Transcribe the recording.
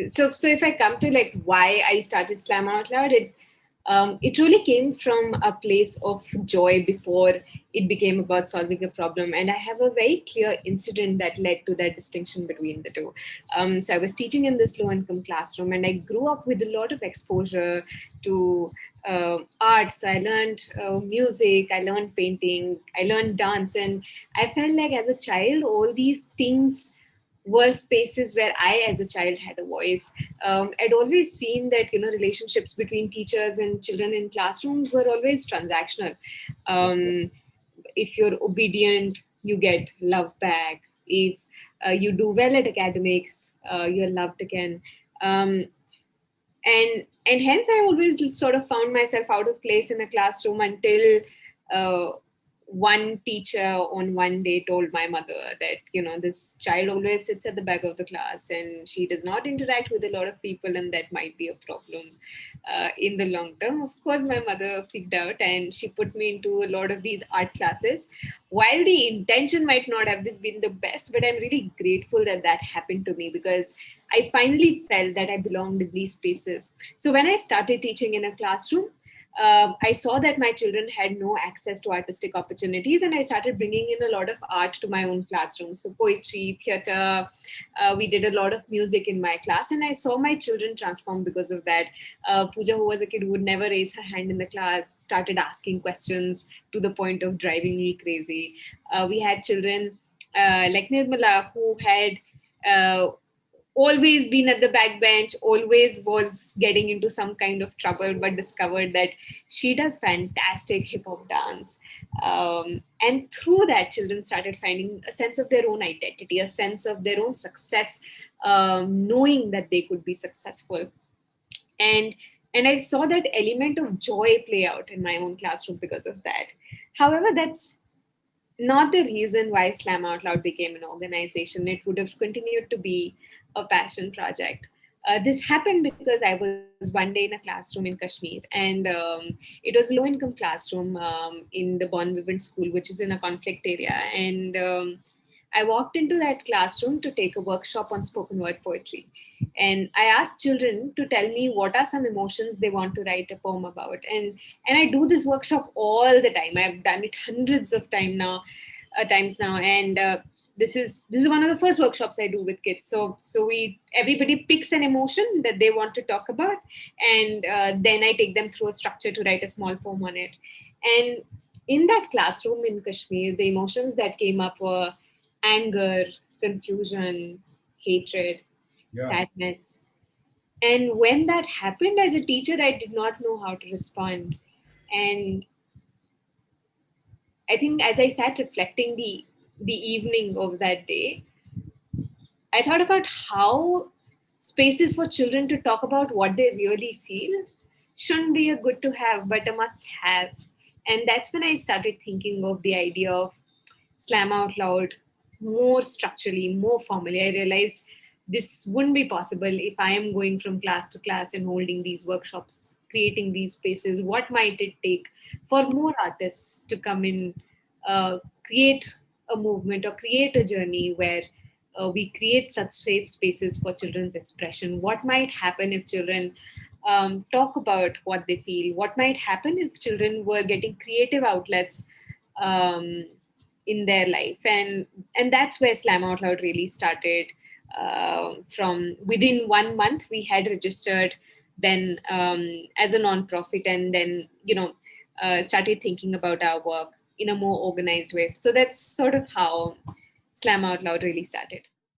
So if I come to like why I started Slam Out Loud, it really came from a place of joy before it became about solving a problem. And I have a very clear incident that led to that distinction between the two. So I was teaching in this low income classroom, and I grew up with a lot of exposure to arts. So I learned music, I learned painting, I learned dance. And I felt like as a child, all these things were spaces where I, as a child, had a voice. I'd always seen that relationships between teachers and children in classrooms were always transactional. Um, if you're obedient, you get love back. If you do well at academics, you're loved again. Um, and hence I always sort of found myself out of place in a classroom until uh, one teacher on one day told my mother that this child always sits at the back of the class and she does not interact with a lot of people, and that might be a problem in the long term. Of course, my mother freaked out and she put me into a lot of these art classes. While the intention might not have been the best, but I'm really grateful that that happened to me, because I finally felt that I belonged in these spaces. So when I started teaching in a classroom, I saw that my children had no access to artistic opportunities, and I started bringing in a lot of art to my own classroom. So poetry, theater, we did a lot of music in my class, and I saw my children transform because of that. Pooja, who was a kid who would never raise her hand in the class, started asking questions to the point of driving me crazy. We had children like Nirmala, who had uh, always been at the back bench, always was getting into some kind of trouble, but discovered that she does fantastic hip hop dance. And through that, children started finding a sense of their own identity, a sense of their own success, knowing that they could be successful. And and I saw that element of joy play out in my own classroom because of that. However, that's not the reason why Slam Out Loud became an organization. It would have continued to be a passion project. This happened because I was one day in a classroom in Kashmir, and it was a low income classroom in the Bon Vivant school, which is in a conflict area. And I walked into that classroom to take a workshop on spoken word poetry. And I asked children to tell me what are some emotions they want to write a poem about. And I do this workshop all the time. I've done it hundreds of times now. And this is one of the first workshops I do with kids. So we everybody picks an emotion that they want to talk about, and then I take them through a structure to write a small poem on it. And in that classroom in Kashmir, the emotions that came up were anger, confusion, hatred, sadness. And when that happened, as a teacher, I did not know how to respond. And I think as I sat reflecting the evening of that day, I thought about how spaces for children to talk about what they really feel shouldn't be a good to have, but a must have. And that's when I started thinking of the idea of Slam Out Loud more structurally, more formally. I realized this wouldn't be possible if I am going from class to class and holding these workshops, creating these spaces. What might it take for more artists to come in, create a movement or create a journey where we create such safe spaces for children's expression? What might happen if children talk about what they feel? What might happen if children were getting creative outlets um, in their life? And that's where Slam Out Loud really started. From within 1 month, we had registered then as a non-profit, and then started thinking about our work in a more organized way. So that's sort of how Slam Out Loud really started.